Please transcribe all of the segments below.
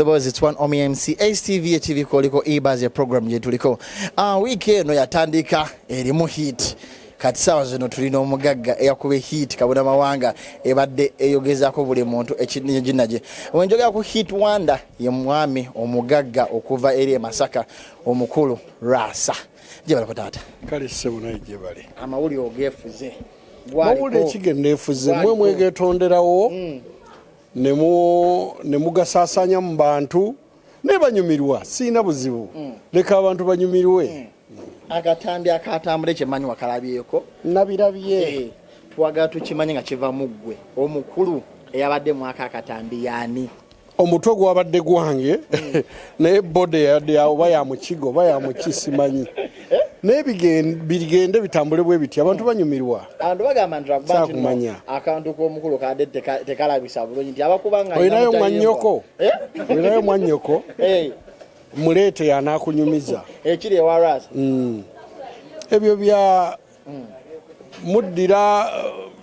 It's one OMC STV TV koliko ibaze program yetuliko wiki eno yatandika erimu hit kati sawa zino tulina omugagga yakube hit kabona mawanga ebadde eyogezako buli muntu ekinnyinaje wenjoga ku hit wanda ye mwami omugagga okuva eri Masaka omukulu Lwasa jebala ko tata kale sebuna jebale amawuli ogefuze mawuli ekigende efuze mwe mwegetonderawo nemugasasanya mu bantu ne banyumirwa sina buzibu leka abantu banyumirwe Akatambi akatambule kyemanyi wakalabyeko nabirabye twaga tukimanyi nga kiva muggwe omukulu eyabadde mwaka akatambi yani omutwe gwabadde gwange naye bode yadde oba ya mukigo oba ya mukisimanyi nebigende bitambule bwe biti abantu banyumirwa abantu bagamba nti akantu k'omukulu kadde tekalabisa bulungi nti abakubanga oyinayo mwanyoko mulete yanakunyumiza ekiri ewa Lwasa ebyo bya muddira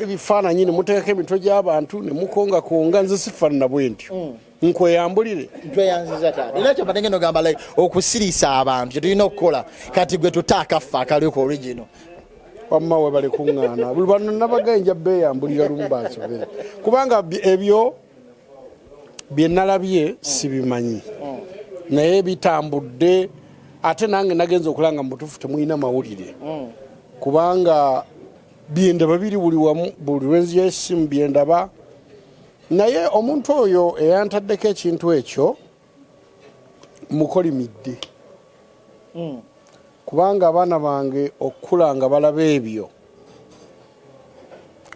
ebifaananyi ne muteekako emitwe gy'abantu ne mukongakonga nze sifaanana bwe ntyo nkweyambulire tweyanziza taata era kyopate ngeno gamba like okusirisa abantu kyetulina okukola kati gwe tutaakaffe akaliko original wamma we bali kuŋŋaana buli bano nabagenja beeyambulira lumu bansobera kubanga ebyo bye nalabye sibimanyi naye bitambudde ate nange nagenza okulanga mu butuufu temulina mawulire kubanga byendaba biri buli wamu buli lwenzi y'essimu byendaba naye omuntu oyo eyantaddeko ekintu ekyo mukolimidde kubanga abaana bange okukula nga balaba ebyo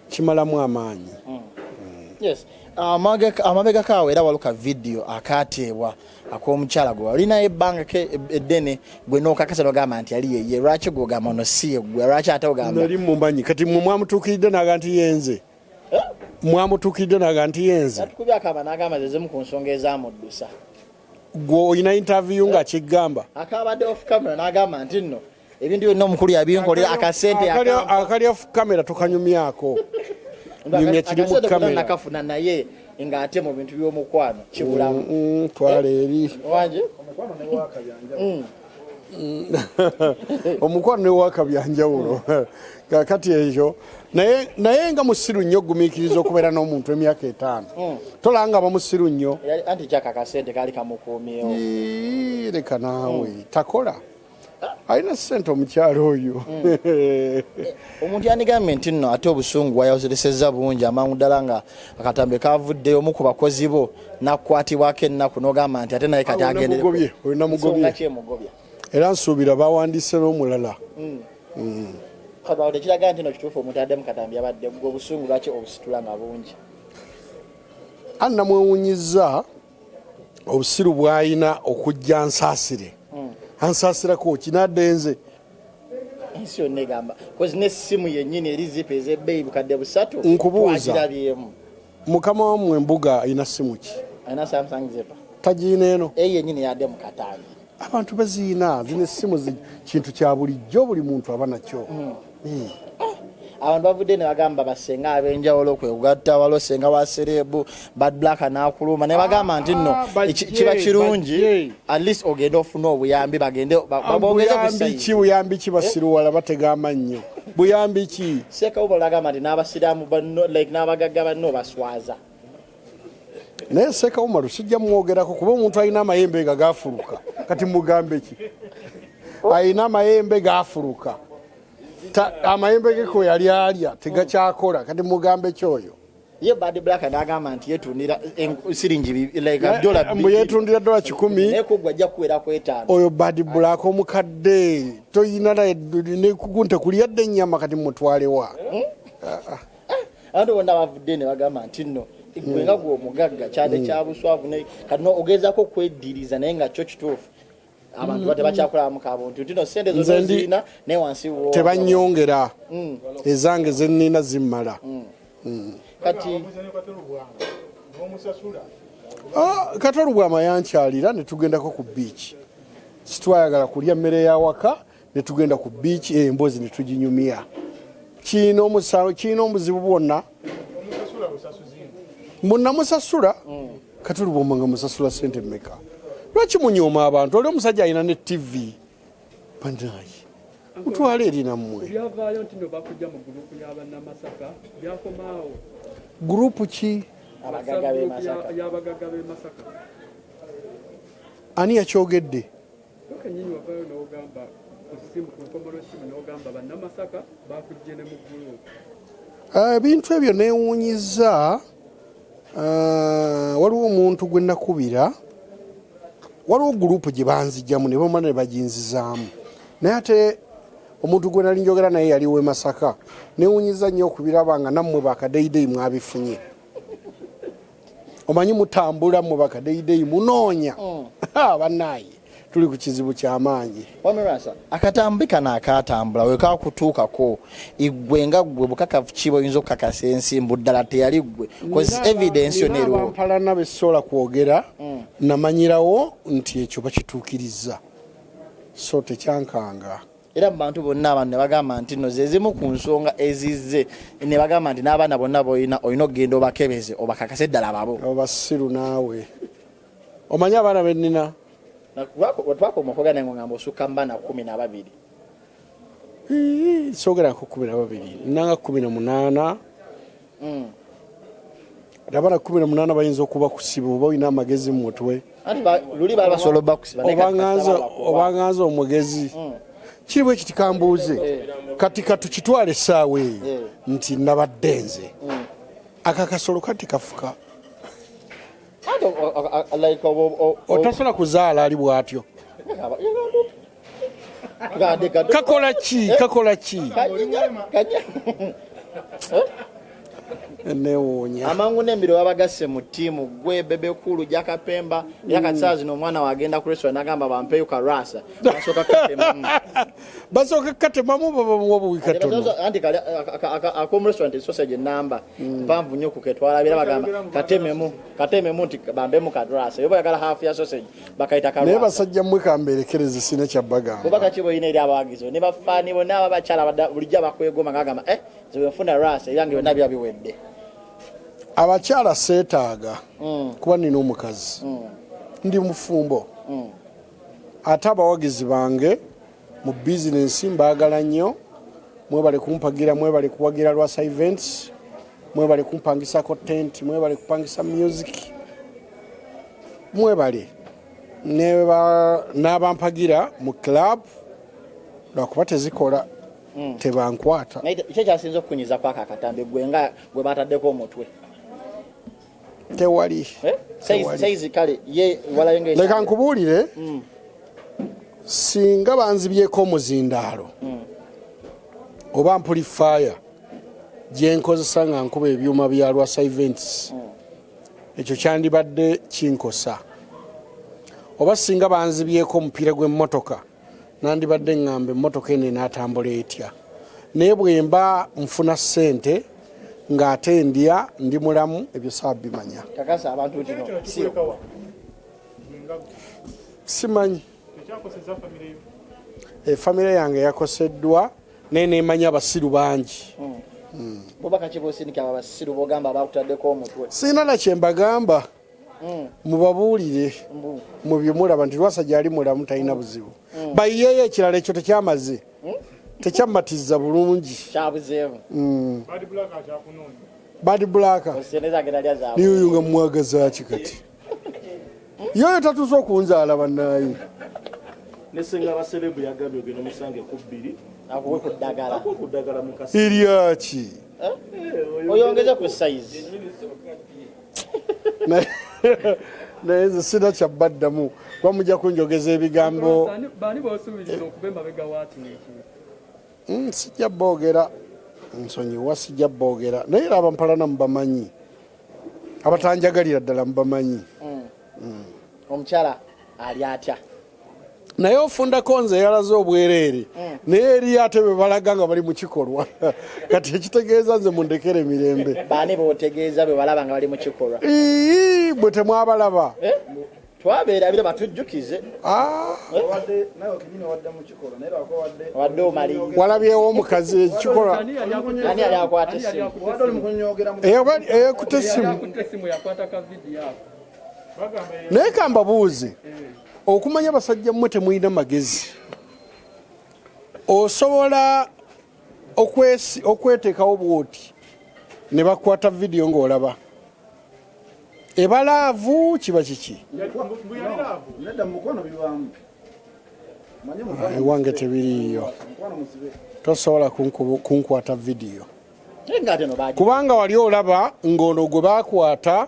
kimalamu amaanyi yes amabega kawe era waluka video akateebwa ak'omukyala gwe olina ebbanga eddene gwe n'okakasa n'ogamba nti yali yeye lwaki gw'ogamba ono si ye gwe lwaki ate ogamba nali mumanyi kati mwe mwamutuukiridde naga nti yenze mwamutuukiridde naga nti yenze atukubye akaba n'agamba zezemu ku nsonga ezamuddusa gwe olina interview nga kiggamba akabadde off camera n'agamba nti nno ebintu byonna omukulu yabinkolera akasente akali off camera tokanyumyako nyumya kiri mu kamera nakafuna naye nga ate mu bintu by'omukwano kibulamu twala eri wanje omukwano newakabyanjawulo kakati ekyo naye nga musiru nnyo ogumiikiriza okubeera n'omuntu emyaka 5 tolanga bamusiru nnyo anti kyakakasente kali kamukuumyewo leka naawe takola alina ssente omukyalo oyo omuntu yandigambye nti nno ate obusungu bwayawozesezza bungi amangu ddala nga akatambi kavuddeyo omu ku bakozi bo nakukwatibwako ennaku n'ogamba nti ate naye kati olina mugobye era nsuubira bawandiise n'omulala tekiraga nti no kituufu omuntu adde mu katambi abadde gwe obusungu lwaki obusitula nga bungi anna mwewunyizza obusiru bw'ayina okujja ansaasire ansasirako kinadde nze ensi yonna egamba kozi n'essimu yennyini eri zipa ez'ebbeeyi bukadde 3 nkubuuza mukama wammwe embuga alina simu ki alina Samsung zipa tagiina eno eyo yennyini yadde mu katambi abantu baziina zino essimu kintu kya bulijjo buli muntu aba nakyo abantu bavudde ne bagamba basenga ab'enjawulo kwegatta waliwo senga wa serebu bad black n'akuluma ne bagamba nti nno kiba kirungi at least ogenda ofuna obuyambi bagende buyambi ki basiruwala batega amannyo buyambi ki sekawuba olagamba nti n'abasiraamu like n'abagagga banno baswaza naye sekawumalu sijja mwogerako kuba omuntu alina amayembe nga gafuluka kati mugambe ki alina amayembe gafuluka amayembe geko yali alya tegakyakola kati mugambe kyoyo ye bad black n'agamba nti yetundira siringi like $1 mbu yetundira $10 nekugwa ajja kuwera ku 5 oyo bad black omukadde toyina nekugunte kuliyadde ennyama kati mutwalewa abantu bonna bavudde ne bagamba nti nno gwenga gwe omugagga kyade kya buswavu kati ogezaako okweddiriza naye nga kyo kituufu abantu bate bakyakola mu kabuntu tino sente zo zina ne wansi wo tebanyongera ezange zenina zimmala kati katolu bwa mayankyalira ne tugendako ku beach sitwayagala kulya mmere ya waka ne tugenda ku beach embozi ne tuginyumya kino omuzibu bwonna munamusasula katuli bwomanga musasula sente mmeka lwaki munyooma abantu oli omusajja alina ne TV banaye mutwale eri nammwe byavaayo nti no bakujja mu gurupu y'abannamasaka byakomaawo gurupu ki y'abagagga b'e Masaka ani yakyogedde kenyini wavaayo n'ogamba ku ssimu ku nkomolo simu n'ogamba bannamasaka bakujje ne mu gurupu ebintu ebyo neewuunyiza waliwo omuntu gwe nakubira waliwo gurupu gye banzijjamu ne bamala ne baginzizaamu naye ate omuntu gwe nali njogera naye yaliwo e Masaka neewuunyiza nnyo okubiraba nga nammwe bakadeideyi mwabifunye omanyi mutambula mmwe bakadeideyi munoonya bannaaye tuli ku kizibu ky'amaanyi Lwasa akatambi kano akatambula weka kutuukako igwe nga gwe bukakafu kibo oyinza okukakasa ensimbu ddala teyali gwe evidence yo neriwo mpalana besobola kwogera namanyirawo nti ekyo bakituukiriza so tekyankanga era mu bantu bonna abantu ne bagamba nti no ze zimu ku nsonga ezizze ne bagamba nti n'abaana bonna olina okgenda obakebeze obakakase ddala babo obasiru naawe omanyi abaana bennina twakoma ngamba osukka mu baana 12 sogerako 12 nanga 18 abaana 18 bayinza okuba kusiba oba olina amagezi mu mutwe obanganza omugezi kiri bwe kiti kambuuze kati katukitwala essaawa eyo nti nabadde nze akakasolo kati kafuka otasobola kuzaala ali bw'atyo kakola ki newuunya amangu n'embiro wabagasse mu ttiimu gwe bebekulu jakapemba era kati saa zino omwana wagenda ku restaurant nagamba bampeyo ka Lwasa basooka katemamu babamuwa buwi katono anti akomu restaurant sausage enamba mpanvu nnyo kuketwalabira bagamba katememu nti bambemu ka Lwasa yoba yagala hafu ya sausage bakayita ka Lwasa naye basajja mmwe kamberekereze sina kyabagamba bobaka kibo yina eri abawagizi ne bafaani bonna ababakyala bulijjo bakwegoma ngagamba zebefuna Lwasa era nga byonna byabiwedde abakyala seetaaga kuba nina omukazi ndi mufumbo ate abawagizi bange mu bizinensi mbaagala nnyo mwebale kumpagira mwebale kuwagira Lwasa events mwebale kumpangisako tent mwebale kupangisa music mwebale n'abampagira mu club lwakuba tezikola tebankwata kyo kyasinza okukunyiza kwako akatambi gwe bataddeko omutwe tewali saizi kale ye walayo leka nkubuulire singa banzibyeko omuzindaalo oba amplifier gyenkozesa nga nkuba ebyuma bya Lwasa events ekyo kyandibadde kinkosa oba singa banzibyeko omupiira gw'emmotoka nandibadde ngamba emmotoka eno enaatambula etya naye bwemba nfuna ssente ng'ate ndya ndi mulamu ebyo saabimanya kakasa abantu kino simanyi famire yange yakoseddwa naye nemanya abasiru bangi bobaka kibosindika abasiru bogamba bakutaddeko omutwe sina na kyembagamba mubabuulire mu byemulaba nti Lwasa gyali mulamu talina buzibu bayiyeyo ekirala ekyo tekyamaze tekyamatiza bulungi kyabuzeevu bad black niyo nga mwagazaaki kati yoyo tatuuse okunzaala bannaayi nesenga abaserebu yagambye ogenda omusange ku 2 akuwe kuddagala mukasi eryaki oyongeze ku size naye nze sina kyabbaddamu bamujja kunjogeza ebigambo bani bosubiriza okuba emabega waati neki sijja boogera nsonyiwa sijja boogera naye era abampalana mubamanyi abatanjagalira ddala mubamanyi omukyala ali atya naye ofundako nze yalaze obwereere naye eri ate be balaga nga bali mu kikolwa kati ekitegeeza nze mundekere emirembe baani botegeeza be balaba nga bali mu kikolwa bwe temwabalaba twabeera bire batujjukize wadde omali walabyewo omukazi ekikolwa ani ali akwata essimu eyekuta essimu yakwata ka video ako naye kambabuuze okumanya basajja mmwe temulina magezi osobola okweteekawo bwoti ne bakwata vidiyo ng'olaba ebalaavu kiba kiki ewange tebiriiyo tosobola kunkwata vidiyo kubanga wali olaba ng'ono gwe bakwata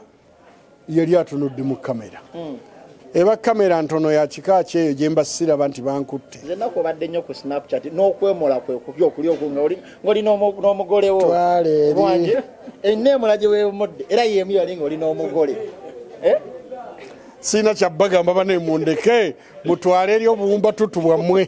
yali atunudde mu kamera eba kamera ntono ya kika kyeyo gye mbasiraba nti bankutte zenako badde nnyo ku Snapchat n'okwemola kwe kubyo okuli okunga ng'oli n'omugole wo twaleeri enneemola gye weemodde era yeemu yali ng'oli n'omugole siina kyabagamba banemundeke mutwale eri obuwumba tutu bwammwe